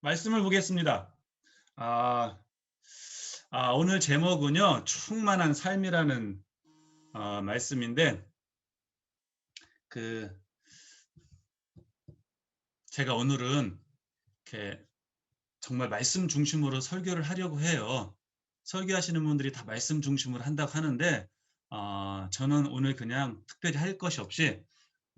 말씀을 보겠습니다. 아, 오늘 제목은요, 충만한 삶이라는 말씀인데, 그, 제가 오늘은 이렇게 정말 말씀 중심으로 설교를 하려고 해요. 설교하시는 분들이 다 말씀 중심으로 한다고 하는데, 저는 오늘 그냥 특별히 할 것이 없이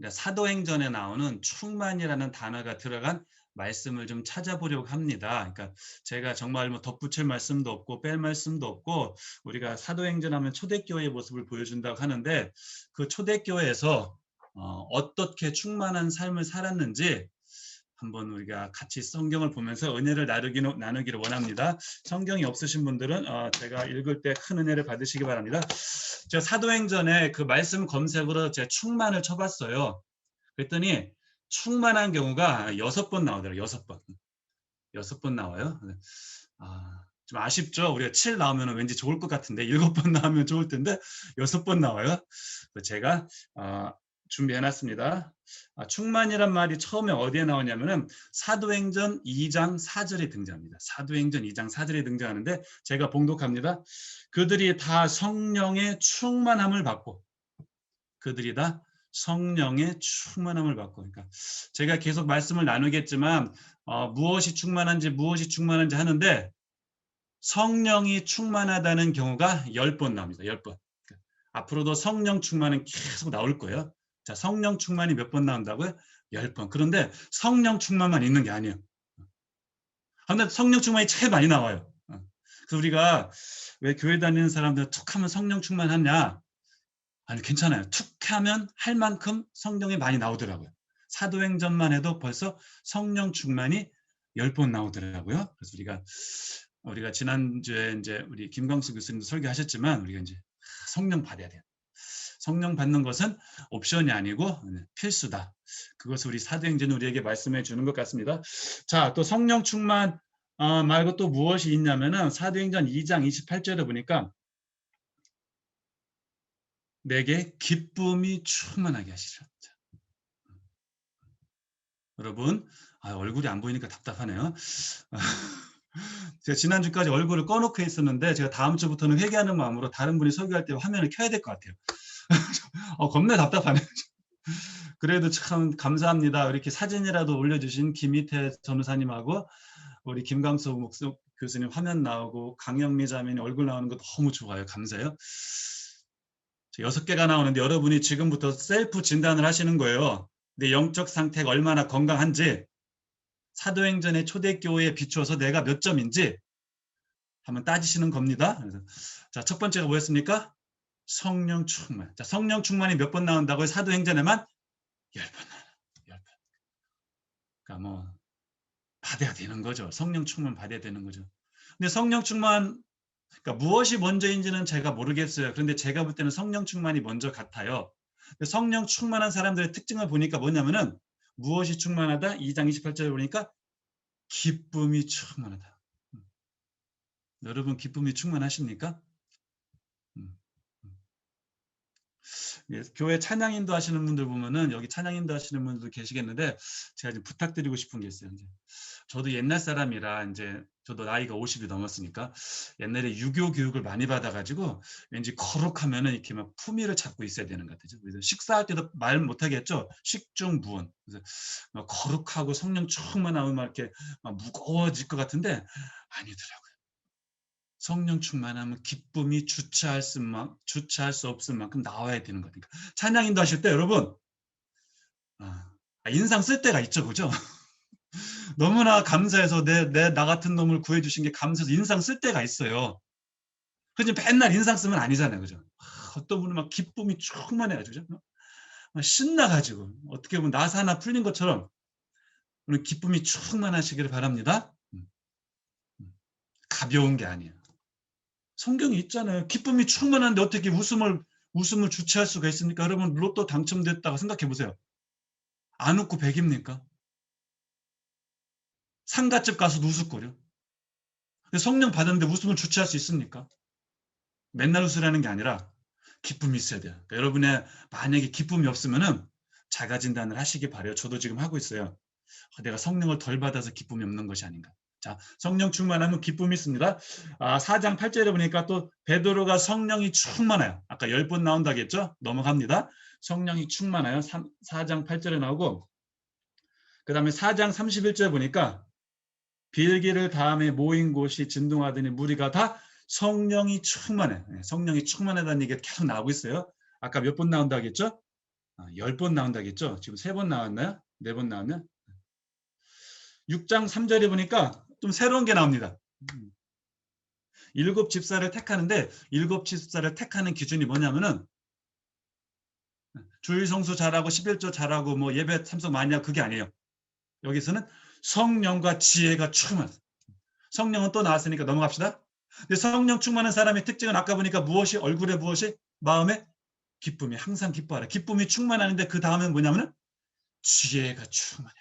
사도행전에 나오는 충만이라는 단어가 들어간 말씀을 좀 찾아보려고 합니다. 그러니까 제가 정말 뭐 덧붙일 말씀도 없고 뺄 말씀도 없고, 우리가 사도행전 하면 초대교회의 모습을 보여준다고 하는데, 그 초대교회에서 어떻게 충만한 삶을 살았는지 한번 우리가 같이 성경을 보면서 은혜를 나누기를 원합니다. 성경이 없으신 분들은 제가 읽을 때 큰 은혜를 받으시기 바랍니다. 제가 사도행전에 그 말씀 검색으로 제가 충만을 쳐봤어요. 그랬더니 충만한 경우가 6번 나오더라고요. 6번. 6번 나와요. 좀 아쉽죠? 우리가 7 나오면 왠지 좋을 것 같은데 7번 나오면 좋을 텐데 6번 나와요. 제가 준비해놨습니다. 충만이란 말이 처음에 어디에 나오냐면은 사도행전 2장 4절에 등장합니다. 사도행전 2장 4절에 등장하는데 제가 봉독합니다. 그들이 다 성령의 충만함을 받고, 그들이 다 성령의 충만함을 받고, 그러니까 제가 계속 말씀을 나누겠지만 무엇이 충만한지 하는데, 성령이 충만하다는 경우가 10번 나옵니다. 10번. 앞으로도 성령 충만은 계속 나올 거예요. 자, 성령 충만이 몇 번 나온다고요? 10번. 그런데 성령 충만만 있는 게 아니에요. 그런데 성령 충만이 제일 많이 나와요. 그래서 우리가 왜 교회 다니는 사람들 툭 하면 성령 충만하냐? 아니, 괜찮아요. 툭 하면 할 만큼 성령이 많이 나오더라고요. 사도행전만 해도 벌써 성령 충만이 10번 나오더라고요. 그래서 우리가 지난주에 이제 우리 김광수 교수님도 설교하셨지만, 우리가 이제 성령 받아야 돼요. 성령 받는 것은 옵션이 아니고 필수다. 그것을 우리 사도행전이 우리에게 말씀해 주는 것 같습니다. 자, 또 성령 충만 말고 또 무엇이 있냐면은 사도행전 2장 28절에 보니까 내게 기쁨이 충만하게 하시라. 여러분, 얼굴이 안 보이니까 답답하네요. 제가 지난주까지 얼굴을 꺼놓고 있었는데, 제가 다음 주부터는 회개하는 마음으로 다른 분이 설교할 때 화면을 켜야 될 것 같아요. 겁나 답답하네요. 그래도 참 감사합니다. 이렇게 사진이라도 올려주신 김희태 전우사님하고 우리 김광수 교수님 화면 나오고 강영미 자매님 얼굴 나오는 거 너무 좋아요. 감사해요. 6개가 나오는데 여러분이 지금부터 셀프 진단을 하시는 거예요. 내 영적 상태가 얼마나 건강한지, 사도행전의 초대교회에 비추어서 내가 몇 점인지 한번 따지시는 겁니다. 자, 첫 번째가 뭐였습니까? 성령 충만. 자, 성령 충만이 몇 번 나온다고요? 사도행전에만 10번 나와요. 10번. 그러니까 뭐 받아야 되는 거죠. 성령 충만 받아야 되는 거죠. 근데 성령 충만, 그러니까 무엇이 먼저인지는 제가 모르겠어요. 그런데 제가 볼 때는 성령 충만이 먼저 같아요. 성령 충만한 사람들의 특징을 보니까 뭐냐면은, 무엇이 충만하다? 2장 28절에 보니까 기쁨이 충만하다. 여러분 기쁨이 충만하십니까? 교회 찬양 인도하시는 분들 보면은, 여기 찬양 인도하시는 분들도 계시겠는데, 제가 지금 부탁드리고 싶은 게 있어요. 이제 저도 옛날 사람이라, 이제 저도 나이가 50이 넘었으니까 옛날에 유교 교육을 많이 받아가지고 왠지 거룩하면은 이렇게 막 품위를 찾고 있어야 되는 것 같아요. 그래서 식사할 때도 말 못하겠죠. 식중무언. 그래서 거룩하고 성령 충만하면 막 이렇게 무거워질 것 같은데 아니더라고요. 성령 충만하면 기쁨이 주체할 수 없을 만큼 나와야 되는 거니까. 찬양 인도하실 때 여러분, 인상 쓸 때가 있죠, 그죠? 너무나 감사해서 나 같은 놈을 구해주신 게 감사해서 인상 쓸 때가 있어요. 그지? 맨날 인상 쓰면 아니잖아요, 그죠? 어떤 분은 막 기쁨이 충만해가지고, 신나가지고, 어떻게 보면 나사 하나 풀린 것처럼 오늘 기쁨이 충만하시기를 바랍니다. 가벼운 게 아니에요. 성경이 있잖아요. 기쁨이 충만한데 어떻게 웃음을 주체할 수가 있습니까? 여러분, 로또 당첨됐다고 생각해 보세요. 안 웃고 백입니까? 상가집 가서도 웃을거려. 성령 받았는데 웃음을 주체할 수 있습니까? 맨날 웃으라는 게 아니라 기쁨이 있어야 돼요. 그러니까 여러분의 만약에 기쁨이 없으면은 자가 진단을 하시기 바래요. 저도 지금 하고 있어요. 내가 성령을 덜 받아서 기쁨이 없는 것이 아닌가. 자, 성령 충만하면 기쁨이 있습니다. 4장 8절에 보니까 또 베드로가 성령이 충만해요. 아까 10번 나온다고 했죠? 넘어갑니다. 성령이 충만해요. 4장 8절에 나오고, 그 다음에 4장 31절에 보니까 빌기를 다음에 모인 곳이 진동하더니 무리가 다 성령이 충만해. 성령이 충만하다는 얘기가 계속 나오고 있어요. 아까 몇 번 나온다고 했죠? 10번 나온다고 했죠? 지금 3번 나왔나요? 4번 나왔나요? 6장 3절에 보니까 좀 새로운 게 나옵니다. 7 집사를 택하는데 7 집사를 택하는 기준이 뭐냐면은 주일 성수 잘하고 11조 잘하고 뭐 예배 참석 많이 하고 그게 아니에요. 여기서는 성령과 지혜가 충만. 성령은 또 나왔으니까 넘어갑시다. 근데 성령 충만한 사람의 특징은 아까 보니까 무엇이 얼굴에 무엇이 마음에 기쁨이 항상 기뻐하라. 기쁨이 충만하는데 그 다음은 뭐냐면은 지혜가 충만해.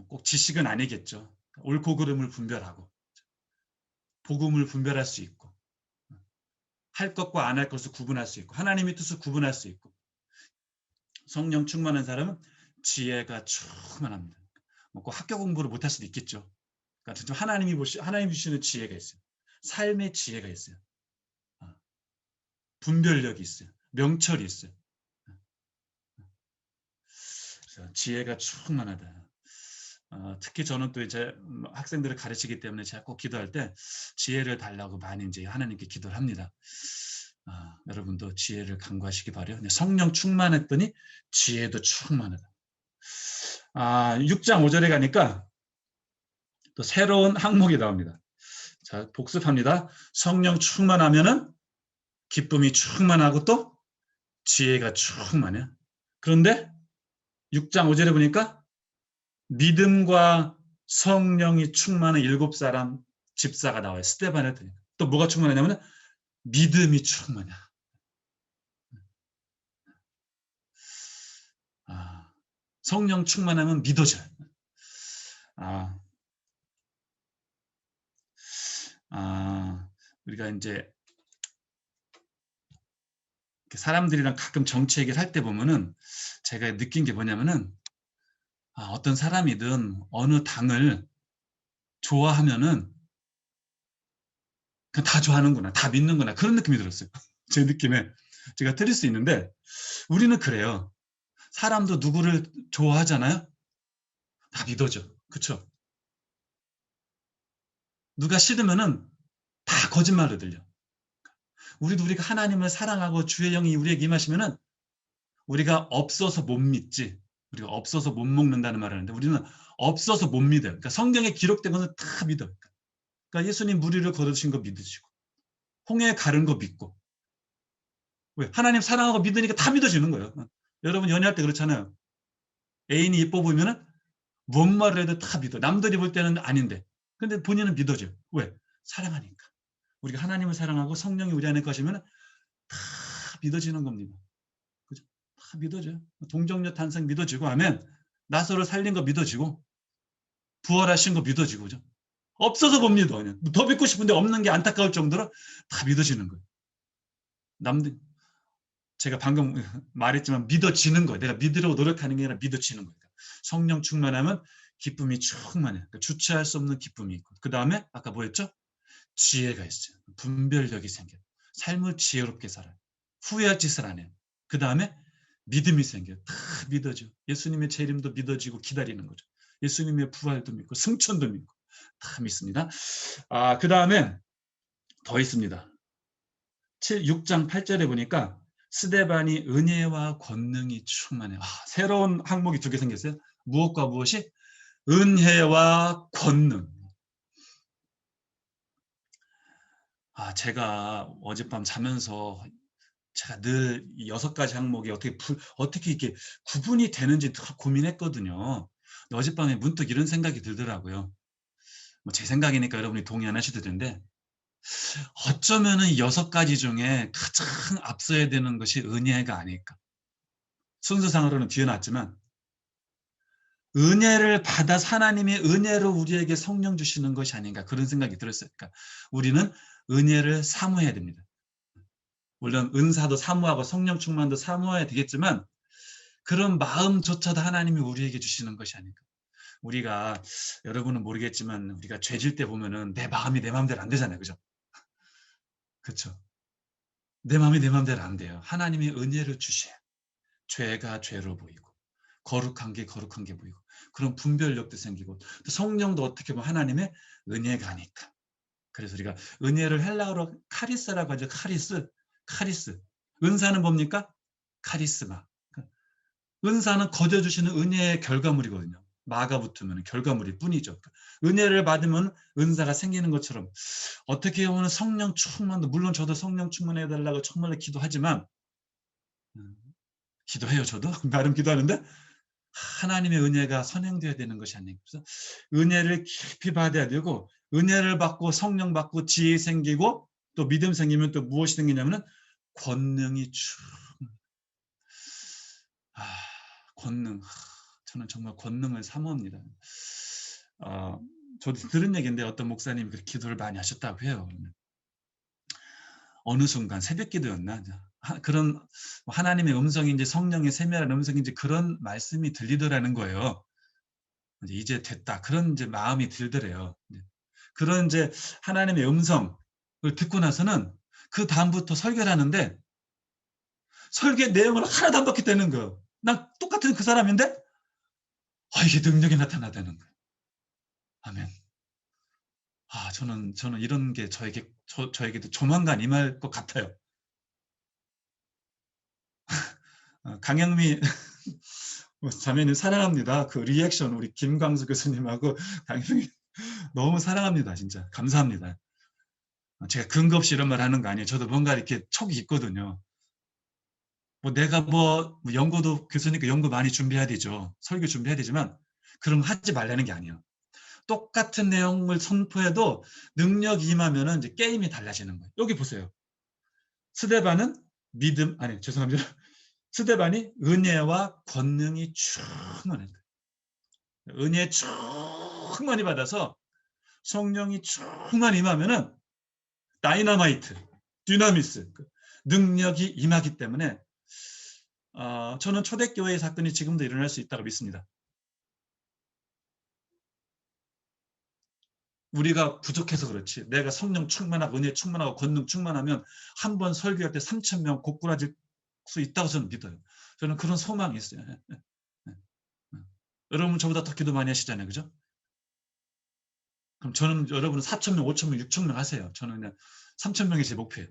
꼭 지식은 아니겠죠. 옳고 그름을 분별하고 복음을 분별할 수 있고 할 것과 안 할 것을 구분할 수 있고 하나님의 뜻을 구분할 수 있고 성령 충만한 사람은 지혜가 충만합니다. 꼭 학교 공부를 못할 수도 있겠죠. 그러니까 좀 하나님이 주시는 지혜가 있어요. 삶의 지혜가 있어요. 분별력이 있어요. 명철이 있어요. 그래서 지혜가 충만하다. 특히 저는 또 이제 학생들을 가르치기 때문에 제가 꼭 기도할 때 지혜를 달라고 많이 이제 하나님께 기도를 합니다. 여러분도 지혜를 간구하시기 바라요. 성령 충만했더니 지혜도 충만하다. 6장 5절에 가니까 또 새로운 항목이 나옵니다. 자, 복습합니다. 성령 충만하면은 기쁨이 충만하고 또 지혜가 충만해. 그런데 6장 5절에 보니까 믿음과 성령이 충만한 7사람 집사가 나와요. 스데반을 또 뭐가 충만하냐면 믿음이 충만해. 성령 충만하면 믿어져요. 우리가 이제 사람들이랑 가끔 정치 얘기를 할 때 보면은 제가 느낀 게 뭐냐면은 어떤 사람이든 어느 당을 좋아하면은 그냥 다 좋아하는구나, 다 믿는구나 그런 느낌이 들었어요. 제 느낌에 제가 틀릴 수 있는데 우리는 그래요. 사람도 누구를 좋아하잖아요. 다 믿어져, 그렇죠? 누가 싫으면은 다 거짓말로 들려. 우리가 하나님을 사랑하고 주의 영이 우리에게 임하시면은 우리가 없어서 못 믿지. 우리가 없어서 못 먹는다는 말을 하는데 우리는 없어서 못 믿어요. 그러니까 성경에 기록된 것은 다 믿어요. 그러니까 예수님 무리를 걸으신 거 믿으시고 홍해 가른 거 믿고 왜? 하나님 사랑하고 믿으니까 다 믿어지는 거예요. 여러분 연애할 때 그렇잖아요. 애인이 예뻐 보이면은 뭔 말을 해도 다 믿어. 남들이 볼 때는 아닌데 근데 본인은 믿어져요. 왜? 사랑하니까. 우리가 하나님을 사랑하고 성령이 우리 안에 거시면 다 믿어지는 겁니다. 그죠? 다 믿어져요. 동정녀 탄생 믿어지고 하면 나사로 살린 거 믿어지고 부활하신 거 믿어지고 그죠? 없어서 못 믿어. 그냥. 더 믿고 싶은데 없는 게 안타까울 정도로 다 믿어지는 거예요. 제가 방금 말했지만 믿어지는 거예요. 내가 믿으려고 노력하는 게 아니라 믿어지는 거예요. 성령 충만하면 기쁨이 충만해. 그러니까 주체할 수 없는 기쁨이 있고 그 다음에 아까 뭐였죠? 지혜가 있어요. 분별력이 생겨요. 삶을 지혜롭게 살아요. 후회할 짓을 안 해요. 그 다음에 믿음이 생겨요. 다 믿어져. 예수님의 재림도 믿어지고 기다리는 거죠. 예수님의 부활도 믿고 승천도 믿고 다 믿습니다. 그 다음에 더 있습니다. 6장 8절에 보니까 스데반이 은혜와 권능이 충만해. 새로운 항목이 2개 생겼어요. 무엇과 무엇이? 은혜와 권능. 제가 어젯밤 자면서 제가 늘 6가지 항목이 어떻게 이렇게 구분이 되는지 고민했거든요. 어젯밤에 문득 이런 생각이 들더라고요. 제 생각이니까 여러분이 동의 안 하셔도 되는데 어쩌면은 6가지 중에 가장 앞서야 되는 것이 은혜가 아닐까. 순서상으로는 뒤에 놨지만 은혜를 받아 하나님의 은혜로 우리에게 성령 주시는 것이 아닌가 그런 생각이 들었어요. 그러니까 우리는 은혜를 사모해야 됩니다. 물론 은사도 사모하고 성령 충만도 사모해야 되겠지만 그런 마음조차도 하나님이 우리에게 주시는 것이 아닐까. 우리가 여러분은 모르겠지만 우리가 죄질 때 보면은 내 마음이 내 마음대로 안 되잖아요. 그죠? 그렇죠. 내 마음이 내 마음대로 안 돼요. 하나님이 은혜를 주셔야 죄가 죄로 보이고 거룩한 게 거룩한 게 보이고 그런 분별력도 생기고 또 성령도 어떻게 보면 하나님의 은혜가니까. 그래서 우리가 은혜를 헬라어로 카리스라고 하죠. 카리스. 은사는 뭡니까? 카리스마. 은사는 거저주시는 은혜의 결과물이거든요. 마가 붙으면 결과물일 뿐이죠. 은혜를 받으면 은사가 생기는 것처럼 어떻게 보면 성령 충만도 물론 저도 성령 충만해달라고 정말로 기도하지만 기도해요. 저도 나름 기도하는데 하나님의 은혜가 선행되어야 되는 것이 아니고 은혜를 깊이 받아야 되고 은혜를 받고 성령 받고 지혜 생기고 또 믿음 생기면 또 무엇이 생기냐면은 권능이 권능. 저는 정말 권능을 사모합니다. 저도 들은 얘기인데 어떤 목사님이 그렇게 기도를 많이 하셨다고 해요. 어느 순간 새벽 기도였나? 그런 하나님의 음성인지 성령의 세밀한 음성인지 그런 말씀이 들리더라는 거예요. 이제 됐다. 그런 이제 마음이 들더래요. 그런 이제 하나님의 음성을 듣고 나서는 그 다음부터 설교를 하는데 설교 내용을 하나도 안 받겠다는 거예요. 난 똑같은 그 사람인데 이게 능력이 나타나다는 거예요. 아멘. 저는 이런 게 저에게도 조만간 임할 것 같아요. 강영미 자매님 사랑합니다. 그 리액션 우리 김광수 교수님하고 강영미 너무 사랑합니다. 진짜 감사합니다. 제가 근거 없이 이런 말 하는 거 아니에요. 저도 뭔가 이렇게 촉이 있거든요. 내가 연구도 교수니까 연구 많이 준비해야 되죠. 설교 준비해야 되지만 그럼 하지 말라는 게 아니에요. 똑같은 내용을 선포해도 능력이 임하면은 이제 게임이 달라지는 거예요. 여기 보세요. 스데반은 죄송합니다. 스데반이 은혜와 권능이 충만한 거예요. 은혜 충만히 받아서 성령이 충만히 임하면은 다이너마이트, 디나미스, 능력이 임하기 때문에 저는 초대교회의 사건이 지금도 일어날 수 있다고 믿습니다. 우리가 부족해서 그렇지 내가 성령 충만하고 은혜 충만하고 권능 충만하면 한 번 설교할 때 3,000명 고꾸라질 수 있다고 저는 믿어요. 저는 그런 소망이 있어요. 여러분 저보다 더 기도 많이 하시잖아요. 그죠? 그럼 저는 여러분은 4,000명, 5,000명, 6,000명 하세요. 저는 그냥 3,000명이 제 목표예요.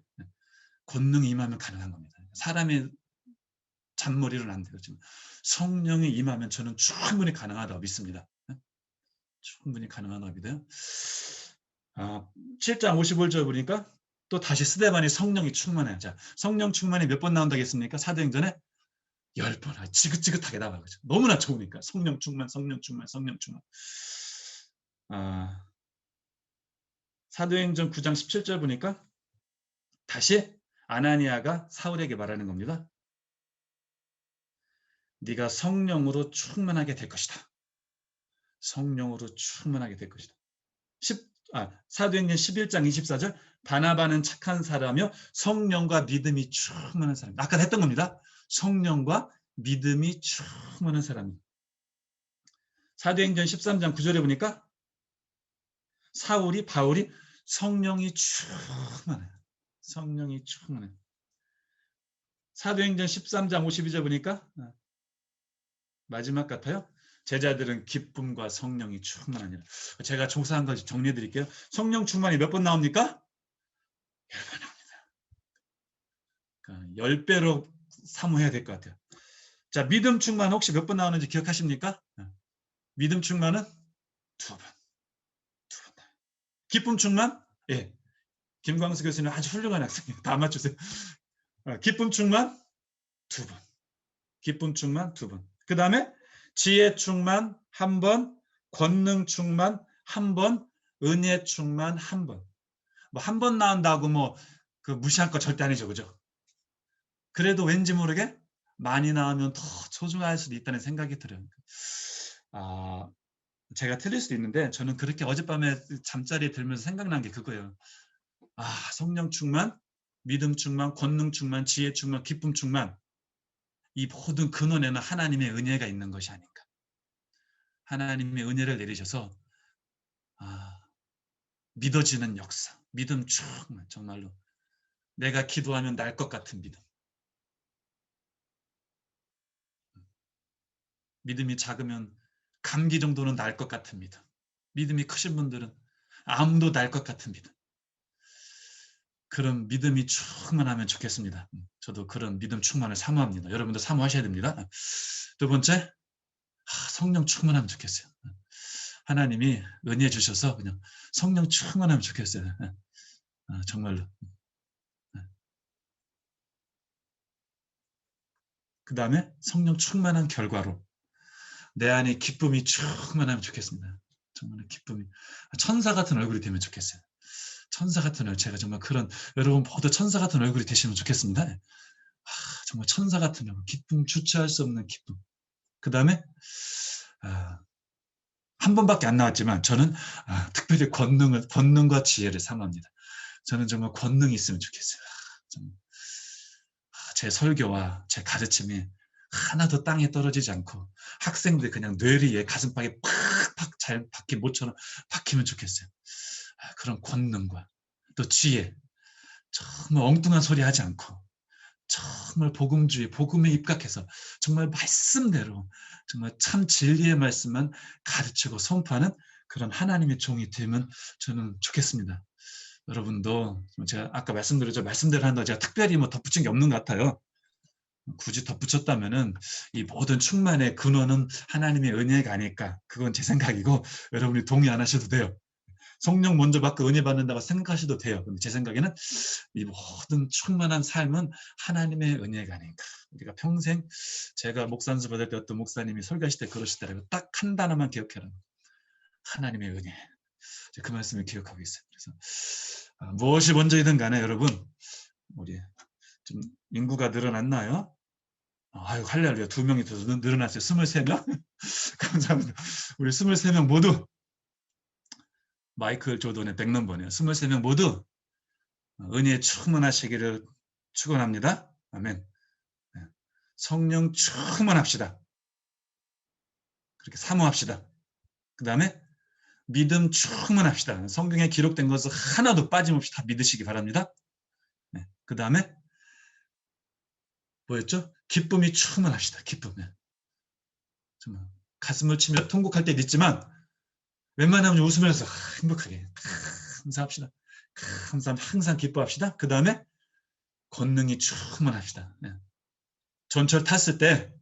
권능이 임하면 가능한 겁니다. 사람의 잔머리로는 안 되죠. 성령이 임하면 저는 충분히 가능하다고 믿습니다. 충분히 가능하다고 믿어요. 7장 55절 보니까 또 다시 스데반이 성령이 충만해요. 자, 성령 충만이 몇 번 나온다고 했습니까? 사도행전에 10번. 지긋지긋하게 나와요. 그렇죠? 너무나 좋으니까. 성령 충만, 성령 충만, 성령 충만. 사도행전 9장 17절 보니까 다시 아나니아가 사울에게 말하는 겁니다. 네가 성령으로 충만하게 될 것이다. 성령으로 충만하게 될 것이다. 사도행전 11장 24절 바나바는 착한 사람이요 성령과 믿음이 충만한 사람. 아까 했던 겁니다. 성령과 믿음이 충만한 사람입니다. 사도행전 13장 9절에 보니까 바울이 성령이 충만해요. 성령이 충만해요. 사도행전 13장 52절 보니까 마지막 같아요. 제자들은 기쁨과 성령이 충만하니라. 제가 조사한 거 정리해 드릴게요. 성령 충만이 몇 번 나옵니까? 10번 나옵니다. 그러니까 10배로 사모해야 될 것 같아요. 자, 믿음 충만 혹시 몇 번 나오는지 기억하십니까? 믿음 충만은 2번. 기쁨 충만? 예. 김광수 교수님 아주 훌륭한 학생이에요. 다 맞추세요. 기쁨 충만 2번. 기쁨 충만 2번. 그 다음에 지혜 충만 1번, 권능 충만 1번, 은혜 충만 1번. 한 번 나온다고 무시할 거 절대 아니죠. 그죠? 그래도 왠지 모르게 많이 나오면 더 소중할 수도 있다는 생각이 들어요. 제가 틀릴 수도 있는데 저는 그렇게 어젯밤에 잠자리에 들면서 생각난 게 그거예요. 성령 충만 믿음 충만, 권능 충만, 지혜 충만, 기쁨 충만, 이 모든 근원에는 하나님의 은혜가 있는 것이 아닌가. 하나님의 은혜를 내리셔서 믿어지는 역사, 믿음 충만, 정말로 내가 기도하면 날 것 같은 믿음. 믿음이 작으면 감기 정도는 날 것 같은 믿음. 믿음이 크신 분들은 암도 날 것 같은 믿음. 그런 믿음이 충만하면 좋겠습니다. 저도 그런 믿음 충만을 사모합니다. 여러분도 사모하셔야 됩니다. 두 번째, 성령 충만하면 좋겠어요. 하나님이 은혜 주셔서 그냥 성령 충만하면 좋겠어요. 정말로. 그 다음에 성령 충만한 결과로 내 안에 기쁨이 충만하면 좋겠습니다. 정말 기쁨이 천사 같은 얼굴이 되면 좋겠어요. 천사 같은 얼굴, 제가 정말 그런 여러분 모두 천사 같은 얼굴이 되시면 좋겠습니다. 정말 천사 같은 얼굴, 기쁨, 주체할 수 없는 기쁨. 그 다음에 한 번밖에 안 나왔지만 저는 특별히 권능과 지혜를 사모합니다. 저는 정말 권능이 있으면 좋겠어요. 제 설교와 제 가르침이 하나도 땅에 떨어지지 않고 학생들 그냥 뇌리에 가슴팍에 팍팍 잘 박힌 모처럼 박히면 좋겠어요. 그런 권능과 또 지혜, 정말 엉뚱한 소리 하지 않고 정말 복음주의, 복음에 입각해서 정말 말씀대로 정말 참 진리의 말씀만 가르치고 선포하는 그런 하나님의 종이 되면 저는 좋겠습니다. 여러분도 제가 아까 말씀드렸죠. 말씀대로 한다고 제가 특별히 뭐 덧붙인 게 없는 것 같아요. 굳이 덧붙였다면은 이 모든 충만의 근원은 하나님의 은혜가 아닐까. 그건 제 생각이고 여러분이 동의 안 하셔도 돼요. 성령 먼저 받고 은혜 받는다고 생각하셔도 돼요. 근데 제 생각에는 이 모든 충만한 삶은 하나님의 은혜가 아닌가. 우리가 평생 제가 목사 연수 받을 때 어떤 목사님이 설교하실 때 그러시더라고요. 딱 한 단어만 기억해라. 하나님의 은혜. 그 말씀을 기억하고 있어요. 그래서 무엇이 먼저이든 간에 여러분 우리 좀 인구가 늘어났나요? 아유, 할렐루야. 2명이 더 늘어났어요. 23명? 감사합니다. 우리 23명 모두 마이클 조던의 100넘버네요. 23명 모두 은혜에 충만하시기를 축원합니다. 아멘. 성령 충만합시다. 그렇게 사모합시다. 그 다음에 믿음 충만합시다. 성경에 기록된 것을 하나도 빠짐없이 다 믿으시기 바랍니다. 그 다음에 뭐였죠? 기쁨이 충만합시다. 기쁨. 정말 가슴을 치며 통곡할 때도 있지만 웬만하면 웃으면서 행복하게 감사합시다. 감사합니다. 항상 기뻐합시다. 그 다음에 권능이 충만합시다. 전철 탔을 때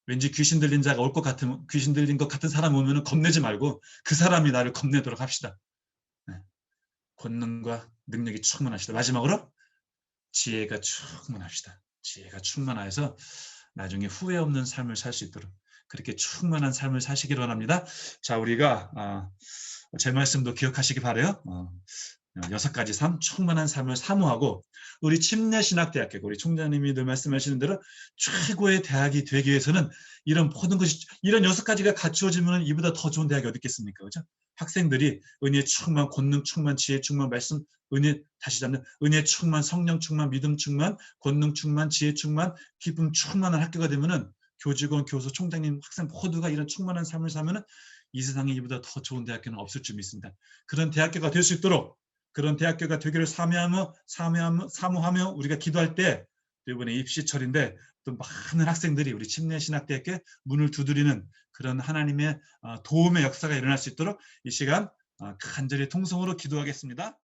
왠지 귀신 들린 자가 올 것 같은 귀신 들린 것 같은 사람 오면은 겁내지 말고 그 사람이 나를 겁내도록 합시다. 권능과 능력이 충만합시다. 마지막으로 지혜가 충만합시다. 지혜가 충만하여서 나중에 후회 없는 삶을 살 수 있도록 그렇게 충만한 삶을 사시기 원합니다. 자, 우리가 제 말씀도 기억하시기 바라요. 6가지 삶, 충만한 삶을 사모하고 우리 침례신학대학교, 우리 총장님이 늘 말씀하시는 대로 최고의 대학이 되기 위해서는 이런 모든 것이 이런 6가지가 갖추어지면 이보다 더 좋은 대학이 어디 있겠습니까? 그죠? 학생들이 은혜 충만, 권능 충만, 지혜 충만, 말씀 은혜 다시 잡는 은혜 충만, 성령 충만, 믿음 충만, 권능 충만, 지혜 충만, 기쁨 충만한 학교가 되면은 교직원, 교수, 총장님, 학생 모두가 이런 충만한 삶을 사면은 이 세상에 이보다 더 좋은 대학교는 없을 줄 믿습니다. 그런 대학교가 될 수 있도록 그런 대학교가 되기를 사모하며 우리가 기도할 때 이번에 입시철인데 또 많은 학생들이 우리 침례신학대학교 문을 두드리는 그런 하나님의 도움의 역사가 일어날 수 있도록 이 시간 간절히 통성으로 기도하겠습니다.